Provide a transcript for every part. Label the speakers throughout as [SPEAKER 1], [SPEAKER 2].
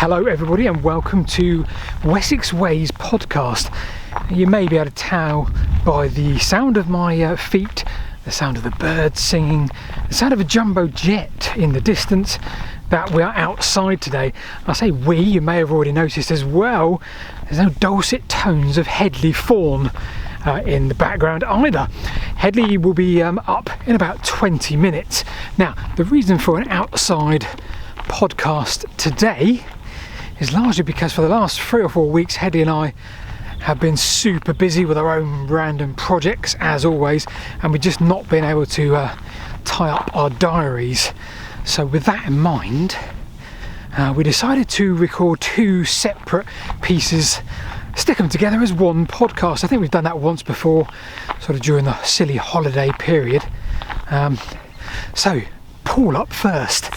[SPEAKER 1] Hello everybody and welcome to Wessex Ways Podcast. You may be able to tell by the sound of my feet, the sound of the birds singing, the sound of a jumbo jet in the distance that we are outside today. I say we, you may have already noticed as well, there's no dulcet tones of Headley Thorneh in the background either. Headley will be up in about 20 minutes. Now, the reason for an outside podcast today is largely because for the last 3 or 4 weeks Headley and I have been super busy with our own random projects as always, and we've just not been able to tie up our diaries. So with that in mind, we decided to record 2 separate pieces, stick them together as one podcast. I think we've done that once before, sort of during the silly holiday period. So Paul up first.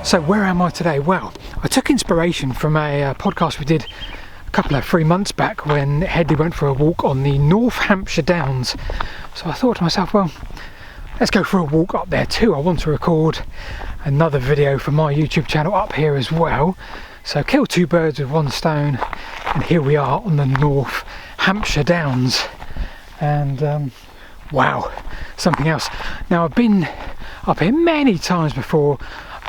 [SPEAKER 1] So where am I today? Well, I took inspiration from a podcast we did a couple of 3 months back when Headley went for a walk on the North Hampshire Downs. So I thought to myself, well, let's go for a walk up there too. I want to record another video for my YouTube channel up here as well. So kill 2 birds with 1 stone, and here we are on the North Hampshire Downs. And wow, something else. Now I've been up here many times before,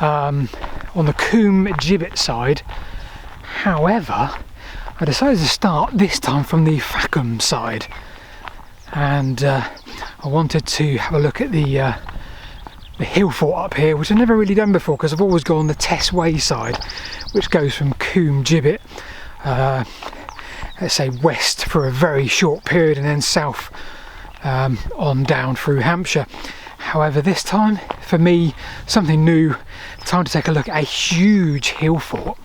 [SPEAKER 1] on the Coombe Gibbet side. However, I decided to start this time from the Thackham side, and I wanted to have a look at the hill fort up here, which I've never really done before because I've always gone the Tess Way side, which goes from Coombe Gibbet, let's say west for a very short period and then south on down through Hampshire. However, this time, for me, something new, time to take a look at a huge hill fort.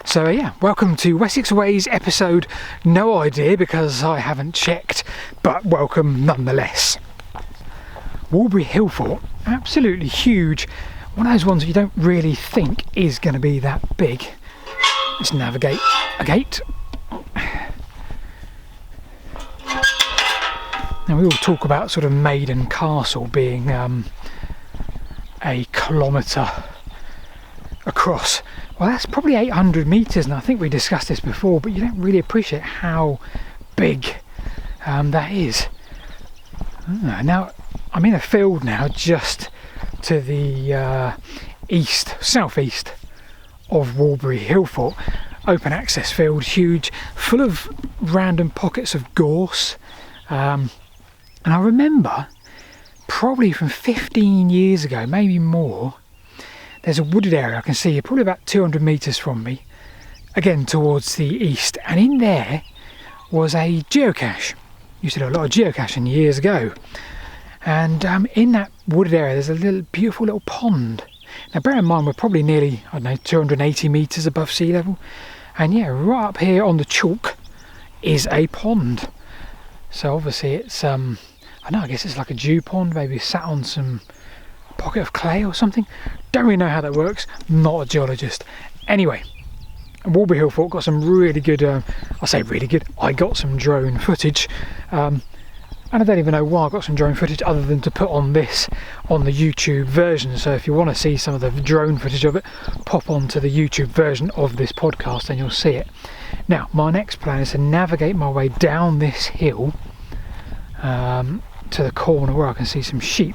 [SPEAKER 1] So yeah, welcome to Wessex Ways episode, no idea because I haven't checked, but welcome nonetheless. Wbury Hill Fort, absolutely huge. One of those ones that you don't really think is going to be that big. Let's navigate a gate. Now we all talk about sort of Maiden Castle being a kilometre across. Well, that's probably 800 metres, and I think we discussed this before, but you don't really appreciate how big that is. Now I'm in a field now just to the southeast of Wbury Hill Fort. Open access field, huge, full of random pockets of gorse. And I remember, probably from 15 years ago, maybe more, there's a wooded area I can see probably about 200 metres from me, again towards the east, and in there was a geocache. Used to do a lot of geocaching years ago, and in that wooded area there's a beautiful little pond. Now bear in mind we're probably nearly, 280 metres above sea level, and yeah, right up here on the chalk is a pond. So obviously it's I guess it's like a dew pond, maybe sat on some pocket of clay or something. Don't really know how that works, not a geologist. Anyway, Wbury Hill Fort got some really good, I say really good, I got some drone footage, and I don't even know why I got some drone footage other than to put on this on the YouTube version. So if you want to see some of the drone footage of it, pop onto the YouTube version of this podcast and you'll see it. Now my next plan is to navigate my way down this hill to the corner where I can see some sheep,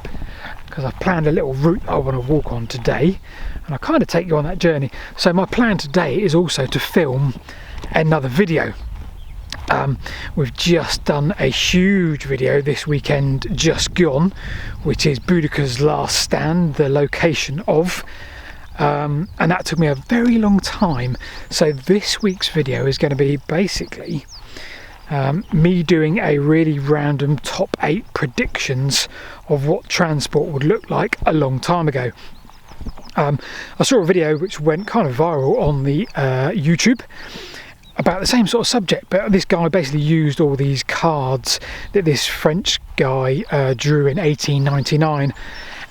[SPEAKER 1] because I've planned a little route I want to walk on today, and I kind of take you on that journey. So my plan today is also to film another video. We've just done a huge video this weekend just gone, which is Boudica's Last Stand, the location of, and that took me a very long time. So this week's video is going to be basically me doing a really random top 8 predictions of what transport would look like a long time ago. I saw a video which went kind of viral on the YouTube about the same sort of subject, but this guy basically used all these cards that this French guy drew in 1899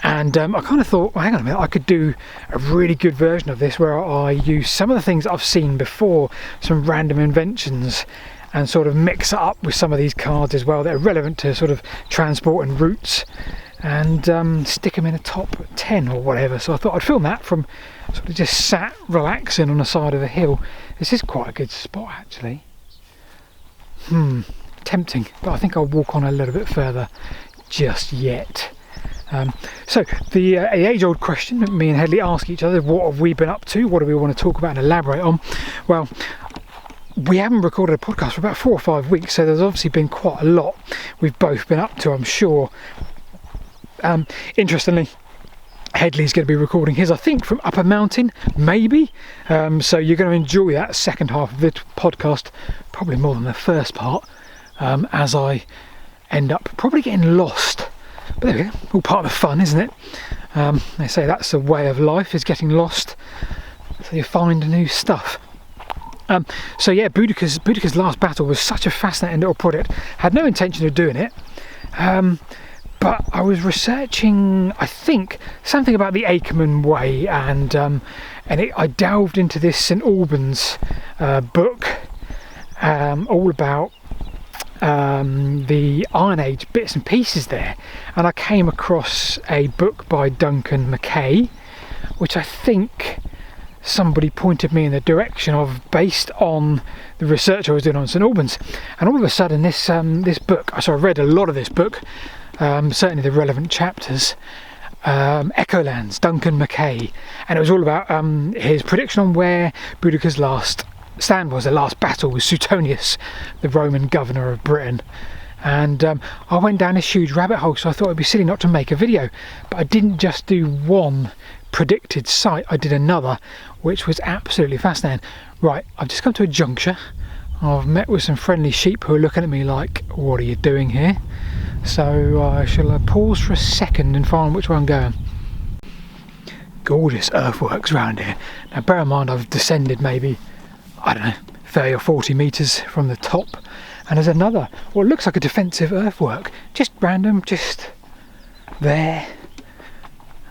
[SPEAKER 1] And I kind of thought, well, hang on a minute, I could do a really good version of this where I use some of the things I've seen before, some random inventions, and sort of mix it up with some of these cards as well that are relevant to sort of transport and routes, and stick them in a top 10 or whatever. So I thought I'd film that from sort of just sat relaxing on the side of a hill. This is quite a good spot actually. Tempting, but I think I'll walk on a little bit further just yet. So the age-old question that me and Headley ask each other: what have we been up to? What do we want to talk about and elaborate on? Well, we haven't recorded a podcast for about 4 or 5 weeks, so there's obviously been quite a lot we've both been up to, I'm sure. Interestingly, Headley's going to be recording his, I think, from up a mountain, maybe. So you're going to enjoy that second half of the podcast, probably more than the first part, as I end up probably getting lost. But there we go, all part of the fun, isn't it? They say that's the way of life, is getting lost, so you find new stuff. So yeah, Boudica's last battle was such a fascinating little project. Had no intention of doing it, but I was researching, I think, something about the Akerman Way, and I delved into this St Albans book, all about the Iron Age bits and pieces there, and I came across a book by Duncan Mackay, which I think somebody pointed me in the direction of, based on the research I was doing on St Albans. And all of a sudden this book, so I read a lot of this book, certainly the relevant chapters, Echolands, Duncan Mackay, and it was all about his prediction on where Boudica's last stand was. The last battle was Suetonius, the Roman governor of Britain. And I went down this huge rabbit hole, so I thought it'd be silly not to make a video. But I didn't just do one predicted site, I did another, which was absolutely fascinating. Right, I've just come to a juncture. I've met with some friendly sheep who are looking at me like, what are you doing here? So I shall pause for a second and find which way I'm going. Gorgeous earthworks around here. Now bear in mind I've descended maybe, I don't know, 30 or 40 metres from the top, and there's another, what looks like a defensive earthwork, just random, just there.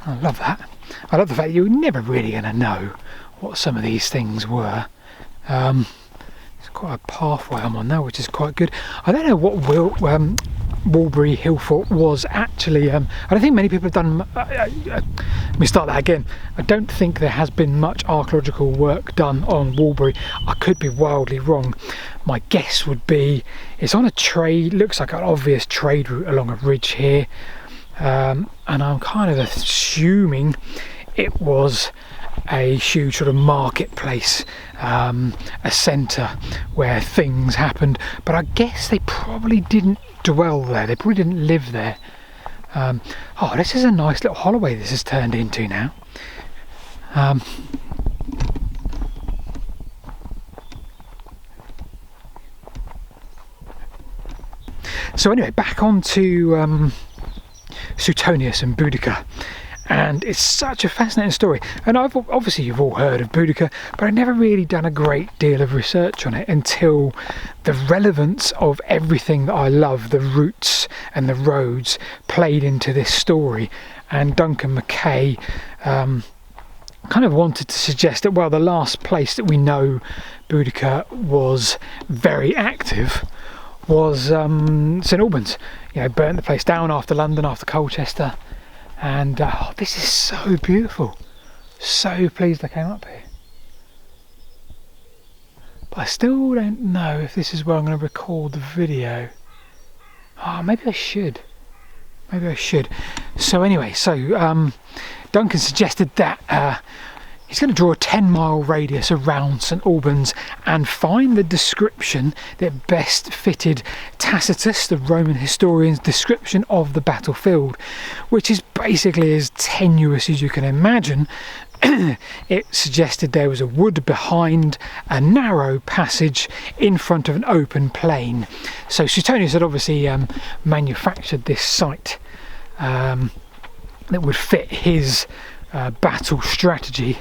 [SPEAKER 1] I love that. I love the fact that you're never really going to know what some of these things were. It's quite a pathway I'm on now, which is quite good. I don't know what Wbury Hill Fort was actually. I don't think many people have done. Let me start that again. I don't think there has been much archaeological work done on Wbury. I could be wildly wrong. My guess would be it's on a trade, looks like an obvious trade route along a ridge here, and I'm kind of assuming it was a huge sort of marketplace, a centre where things happened, but I guess they probably didn't dwell there, they probably didn't live there. Oh, this is a nice little holloway this has turned into now. So anyway, back on to Suetonius and Boudica. And it's such a fascinating story, and obviously you've all heard of Boudica, but I've never really done a great deal of research on it until the relevance of everything that I love, the routes and the roads, played into this story. And Duncan Mackay kind of wanted to suggest that, well, the last place that we know Boudica was very active was St Albans. You know, burnt the place down after London, after Colchester. And this is so beautiful. So pleased I came up here. But I still don't know if this is where I'm going to record the video. Oh, maybe I should. So anyway, Duncan suggested that he's going to draw a 10-mile radius around St Albans and find the description that best fitted Tacitus, the Roman historian's description of the battlefield, which is basically as tenuous as you can imagine. It suggested there was a wood behind, a narrow passage in front of an open plain. So Suetonius had obviously manufactured this site that would fit his battle strategy,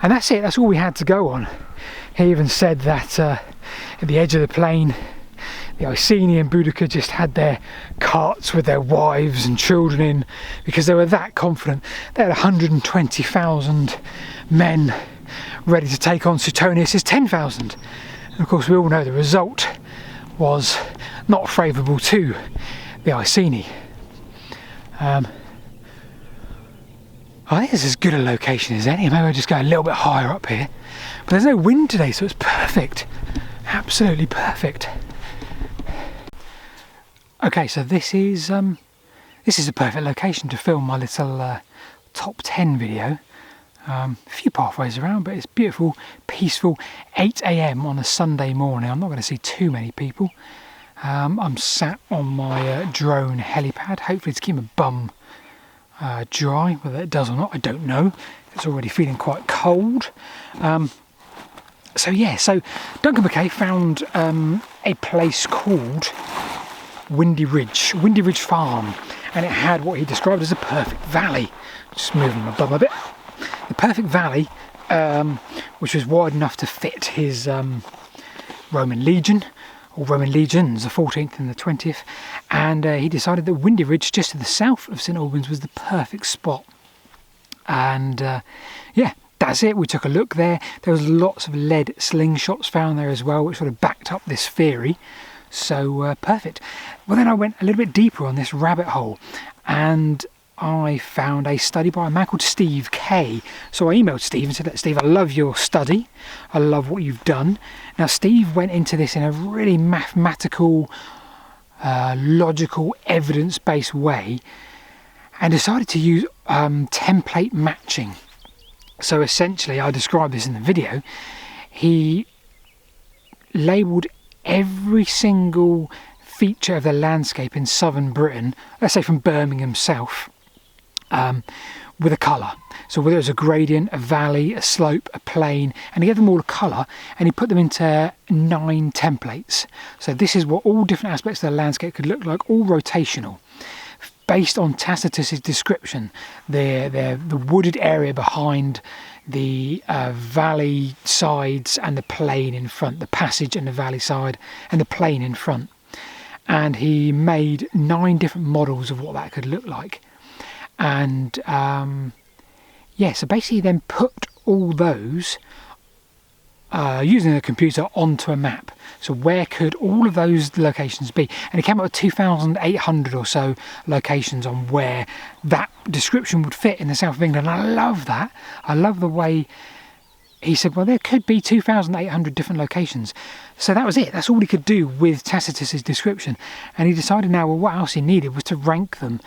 [SPEAKER 1] and that's it, that's all we had to go on. He even said that at the edge of the plain the Iceni and Boudica just had their carts with their wives and children in, because they were that confident. They had 120,000 men ready to take on Suetonius' 10,000. And of course we all know the result was not favourable to the Iceni. I think it's as good a location as any. Maybe I'll just go a little bit higher up here. But there's no wind today, so it's perfect. Absolutely perfect. Okay, so this is a perfect location to film my little top 10 video. A few pathways around, but it's beautiful, peaceful. 8 a.m. on a Sunday morning. I'm not going to see too many people. I'm sat on my drone helipad, hopefully to keep my bum dry. Whether it does or not, I don't know. It's already feeling quite cold. So Duncan Mackay found a place called Windy Ridge Farm, and it had what he described as a perfect valley. Just moving my bum a bit. The perfect valley, which was wide enough to fit his Roman legion, or Roman legions, the 14th and the 20th, and he decided that Windy Ridge, just to the south of St Albans, was the perfect spot. And that's it. We took a look there. There was lots of lead slingshots found there as well, which sort of backed up this theory. So perfect. Well, then I went a little bit deeper on this rabbit hole, and I found a study by a man called Steve Kay. So I emailed Steve and said, Steve, I love your study. I love what you've done. Now, Steve went into this in a really mathematical, logical, evidence-based way, and decided to use template matching. So essentially, I described this in the video, he labelled every single feature of the landscape in southern Britain, let's say from Birmingham south, with a colour. So whether it was a gradient, a valley, a slope, a plain, and he gave them all a colour, and he put them into 9 templates. So this is what all different aspects of the landscape could look like, all rotational, based on Tacitus's description. The wooded area behind, the valley sides and the plain in front, the passage and the valley side and the plain in front. And he made 9 different models of what that could look like. And so basically then put all those using the computer onto a map. So where could all of those locations be? And he came up with 2,800 or so locations on where that description would fit in the south of England. And I love that. I love the way he said, well, there could be 2,800 different locations. So that was it. That's all he could do with Tacitus's description. And he decided now, well, what else he needed was to rank them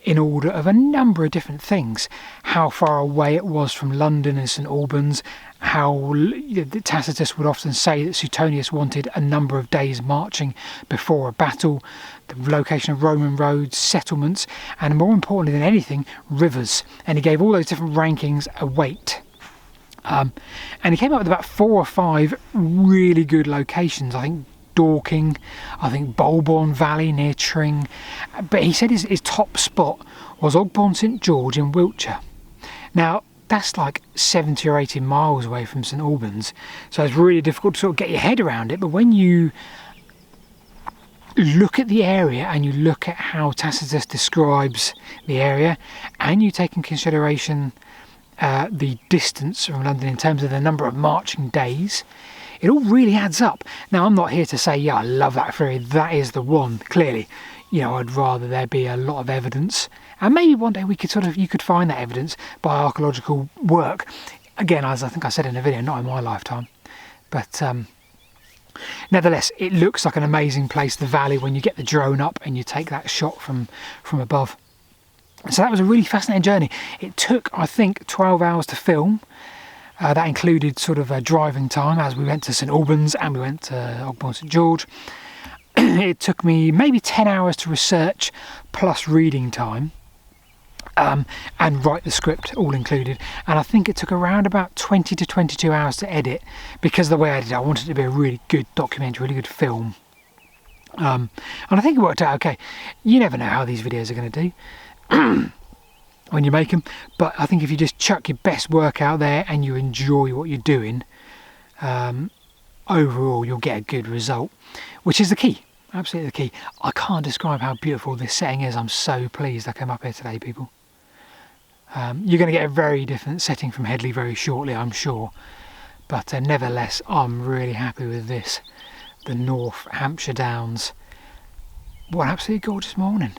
[SPEAKER 1] in order of a number of different things. How far away it was from London and St Albans, how Tacitus would often say that Suetonius wanted a number of days marching before a battle, the location of Roman roads, settlements, and more importantly than anything, rivers. And he gave all those different rankings a weight. And he came up with about 4 or 5 really good locations. I think Dorking, I think Bolbourne Valley near Tring, but he said his top spot was Ogbourne St George in Wiltshire. Now that's like 70 or 80 miles away from St Albans, so it's really difficult to sort of get your head around it. But when you look at the area and you look at how Tacitus describes the area, and you take in consideration the distance from London in terms of the number of marching days, it all really adds up. Now, I'm not here to say, yeah, I love that theory, that is the one. Clearly, I'd rather there be a lot of evidence, and maybe one day you could find that evidence by archaeological work. Again, as I think I said in the video, not in my lifetime, but nevertheless, it looks like an amazing place, the valley, when you get the drone up and you take that shot from above. So that was a really fascinating journey. It took, I think, 12 hours to film. That included sort of a driving time as we went to St Albans and we went to Ogbourne St George. It took me maybe 10 hours to research plus reading time and write the script, all included. And I think it took around about 20 to 22 hours to edit, because the way I did it, I wanted it to be a really good documentary, really good film. And I think it worked out okay. You never know how these videos are going to do when you make them, but I think if you just chuck your best work out there and you enjoy what you're doing, overall you'll get a good result, which is the key. Absolutely the key. I can't describe how beautiful this setting is. I'm so pleased I came up here today, people. You're going to get a very different setting from Headley very shortly, I'm sure. But nevertheless, I'm really happy with this. The North Hampshire Downs. What an absolutely gorgeous morning.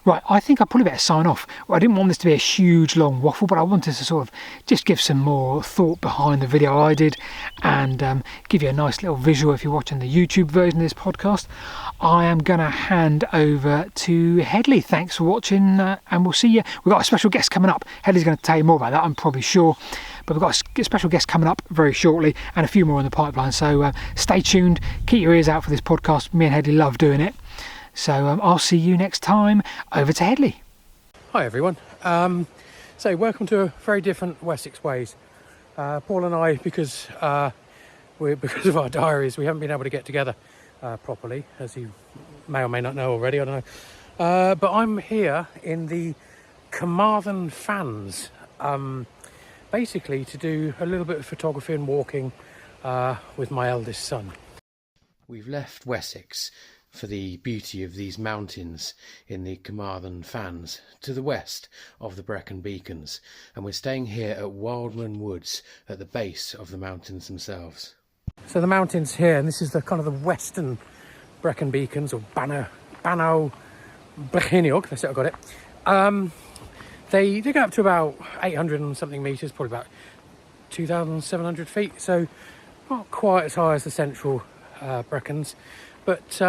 [SPEAKER 1] Right, I think I probably better sign off. Well, I didn't want this to be a huge long waffle, but I wanted to sort of just give some more thought behind the video I did and give you a nice little visual if you're watching the YouTube version of this podcast. I am going to hand over to Headley. Thanks for watching and we'll see you. We've got a special guest coming up. Headley's going to tell you more about that, I'm probably sure. But we've got a special guest coming up very shortly and a few more in the pipeline. So stay tuned, keep your ears out for this podcast. Me and Headley love doing it. So I'll see you next time. Over to Headley.
[SPEAKER 2] Hi everyone. So welcome to a very different Wessex Ways. Paul and I, because of our diaries, we haven't been able to get together properly, as you may or may not know already. I don't know. But I'm here in the Carmarthen Fans, basically to do a little bit of photography and walking with my eldest son.
[SPEAKER 3] We've left Wessex for the beauty of these mountains in the Carmarthen Fans to the west of the Brecon Beacons, and we're staying here at Wildman Woods at the base of the mountains themselves.
[SPEAKER 2] So the mountains here, and this is the kind of the western Brecon Beacons, or Banno Brechinnog, that's it, I got it. They go up to about 800 and something metres, probably about 2,700 feet, so not quite as high as the central Brecons. But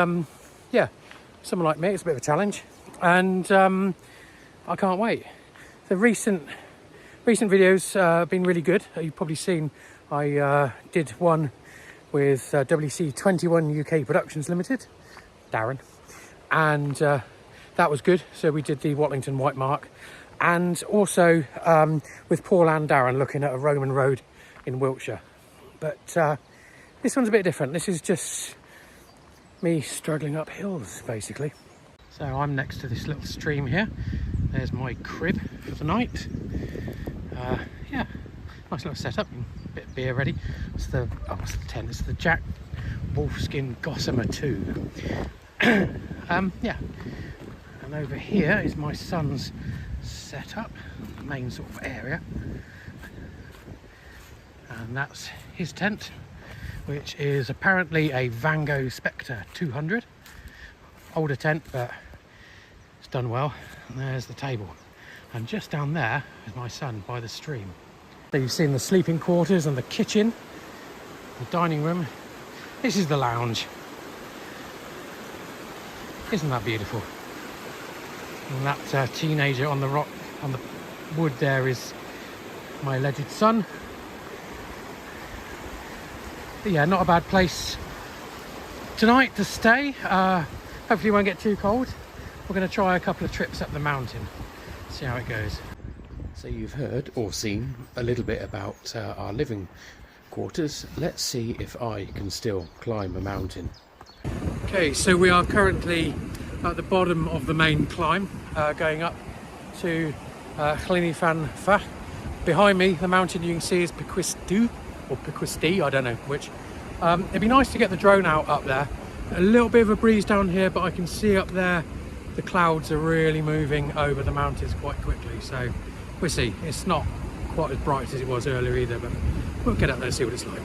[SPEAKER 2] yeah, someone like me, it's a bit of a challenge, and I can't wait. The recent videos have been really good. You've probably seen I did one with WC21 UK Productions Limited, Darren, and that was good. So we did the Watlington White Mark, and also with Paul and Darren looking at a Roman road in Wiltshire. But this one's a bit different. This is just me struggling up hills, basically. So I'm next to this little stream here. There's my crib for the night. Yeah, nice little setup. A bit of beer ready. It's the tent. It's the Jack Wolfskin Gossamer 2. Yeah. And over here is my son's setup, the main sort of area. And that's his tent, which is apparently a Van Gogh Spectre 200. Older tent, but it's done well. And there's the table. And just down there is my son by the stream. So you've seen the sleeping quarters and the kitchen, the dining room. This is the lounge. Isn't that beautiful? And that teenager on the rock, on the wood there, is my alleged son. But yeah, not a bad place tonight to stay. Hopefully it won't get too cold. We're going to try a couple of trips up the mountain, see how it goes.
[SPEAKER 3] So you've heard or seen a little bit about our living quarters. Let's see if I can still climb a mountain.
[SPEAKER 2] Okay, so we are currently at the bottom of the main climb, going up to Llyn Fan Fach. Behind me, the mountain you can see is Piquistú, or Piquistí, I don't know which. It'd be nice to get the drone out up there. A little bit of a breeze down here, but I can see up there the clouds are really moving over the mountains quite quickly, so we'll see. It's not quite as bright as it was earlier either, but we'll get up there and see what it's like.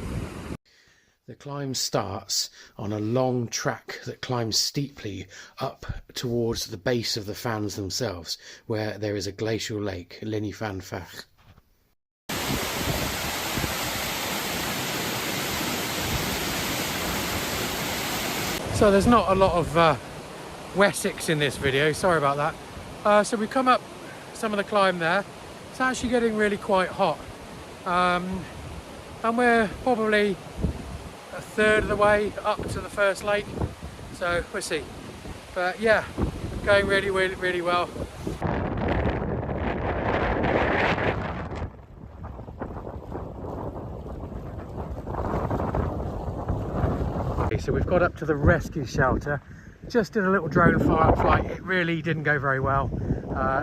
[SPEAKER 3] The climb starts on a long track that climbs steeply up towards the base of the Fans themselves, where there is a glacial lake, Llyn Fan Fach.
[SPEAKER 2] So there's not a lot of Wessex in this video, sorry about that. So we've come up some of the climb there. It's actually getting really quite hot. And we're probably a third of the way up to the first lake. So we'll see. But yeah, going really well. So we've got up to the rescue shelter, just did a little drone flight. It really didn't go very well,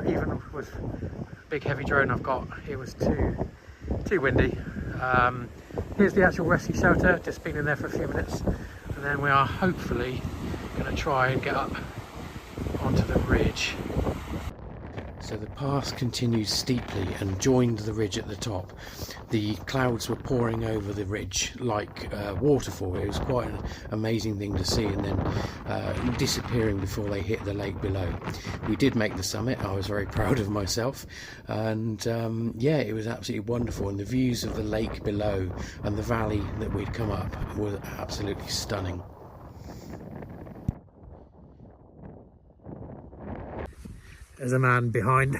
[SPEAKER 2] even with the big heavy drone I've got. It was too windy. Here's the actual rescue shelter, just been in there for a few minutes, and then we are hopefully Going to try and get up onto the ridge.
[SPEAKER 3] So the path continued steeply and joined the ridge at the top. The clouds were pouring over the ridge like waterfall. It was quite an amazing thing to see, and then disappearing before they hit the lake below. We did make the summit. I was very proud of myself, and yeah, it was absolutely wonderful, and the views of the lake below and the valley that we'd come up were absolutely stunning.
[SPEAKER 2] There's a man behind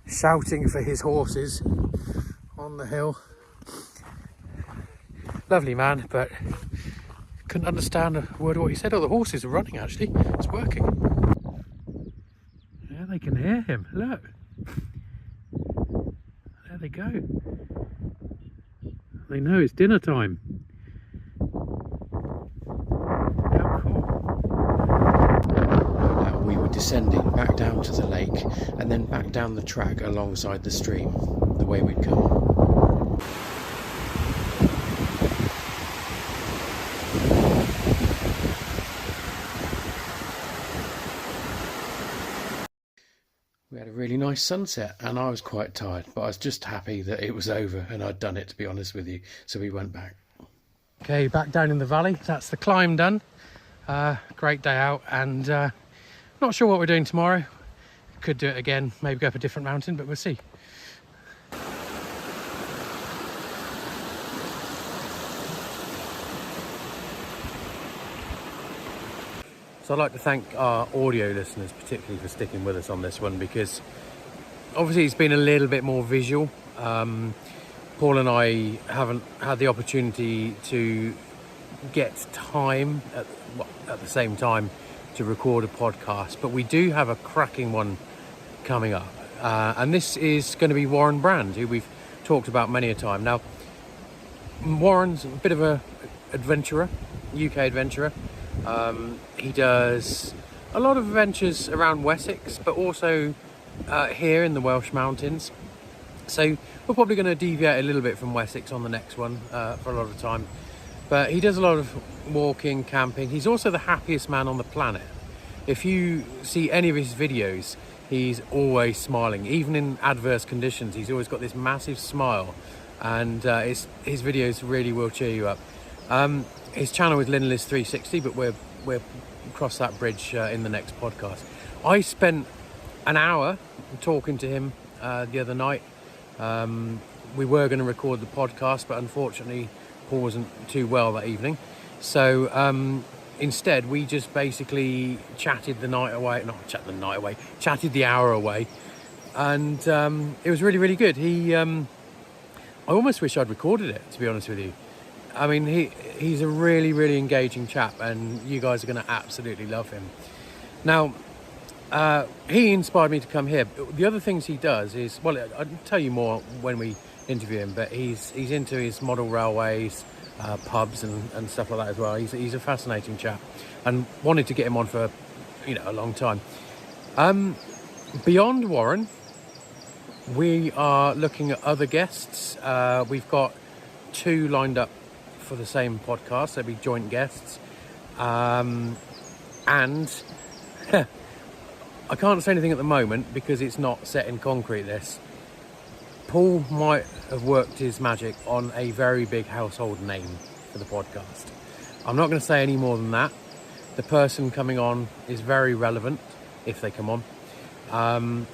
[SPEAKER 2] shouting for his horses on the hill. Lovely man, but couldn't understand a word of what he said. Oh, the horses are running actually. It's working. Yeah, they can hear him. Look. There they go. They know it's dinner time. How cool.
[SPEAKER 3] We were descending back down to the lake and then back down the track alongside the stream, the way we'd come. We had a really nice sunset and I was quite tired, but I was just happy that it was over and I'd done it, to be honest with you, so we went back.
[SPEAKER 2] Okay, back down in the valley. That's the climb done. Great day out, and not sure what we're doing tomorrow. Could do it again, maybe go up a different mountain, but we'll see. So I'd like to thank our audio listeners particularly for sticking with us on this one, because obviously it's been a little bit more visual. Paul and I haven't had the opportunity to get time at the same time to record a podcast, but we do have a cracking one coming up, and this is going to be Warren Brand, who we've talked about many a time. Now, Warren's a bit of a adventurer, UK adventurer. He does a lot of adventures around Wessex, but also here in the Welsh Mountains. So we're probably going to deviate a little bit from Wessex on the next one for a lot of time. But he does a lot of walking, camping. He's also the happiest man on the planet. If you see any of his videos, he's always smiling. Even in adverse conditions, he's always got this massive smile. And his videos really will cheer you up. His channel is Liz360, but we'll cross that bridge in the next podcast. I spent an hour talking to him the other night. We were going to record the podcast, but unfortunately Paul wasn't too well that evening, so instead we just basically chatted the hour away, and it was really good. I almost wish I'd recorded it, to be honest with you. I mean, he's a really engaging chap, and you guys are going to absolutely love him. Now, he inspired me to come here. The other things he does is, well, I'll tell you more when we interview him, but he's into his model railways, pubs and stuff like that as well. He's a fascinating chap, and wanted to get him on for a long time. Beyond Warren, we are looking at other guests. We've got 2 lined up for the same podcast. They'll be joint guests, and I can't say anything at the moment because it's not set in concrete, this. Paul might have worked his magic on a very big household name for the podcast. I'm not going to say any more than that. The person coming on is very relevant if they come on. I'm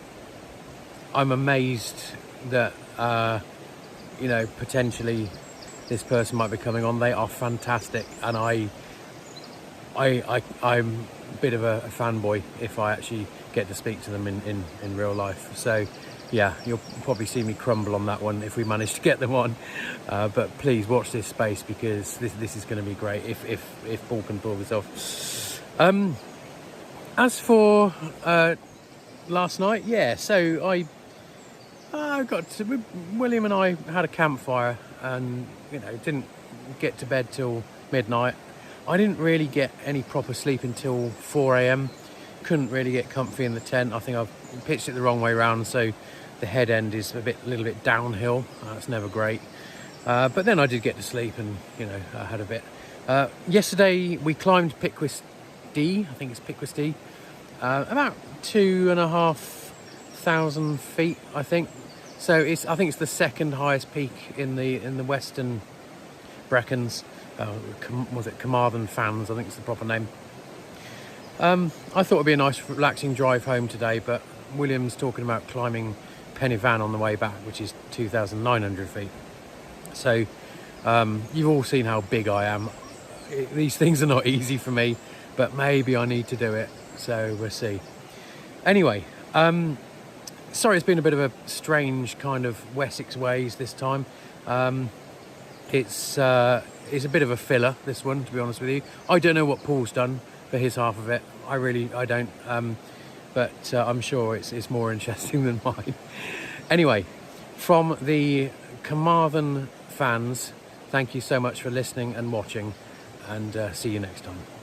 [SPEAKER 2] amazed that potentially this person might be coming on. They are fantastic, and I'm a bit of a fanboy if I actually get to speak to them in real life. So yeah, you'll probably see me crumble on that one if we manage to get them on, but please watch this space, because this is going to be great if Paul can pull this off. As for last night, yeah, so I got to, William and I had a campfire, and didn't get to bed till midnight. I didn't really get any proper sleep until 4 a.m. Couldn't really get comfy in the tent. I think I've pitched it the wrong way around, so the head end is a little bit downhill. That's never great. But then I did get to sleep, and I had a bit. Yesterday we climbed D, I think it's Pickwas D, about 2,500 feet, I think. So I think it's the second highest peak in the Western Brecons. Was it Carmarthen Fans? I think it's the proper name. I thought it'd be a nice relaxing drive home today, but William's talking about climbing Pen y Fan on the way back, which is 2,900 feet. So you've all seen how big I am. These things are not easy for me, but maybe I need to do it, so we'll see. Anyway, sorry it's been a bit of a strange kind of Wessex Ways this time. It's a bit of a filler, this one, to be honest with you. I don't know what Paul's done for his half of it. I don't. But I'm sure it's more interesting than mine. Anyway, from the Carmarthen fans, thank you so much for listening and watching, and see you next time.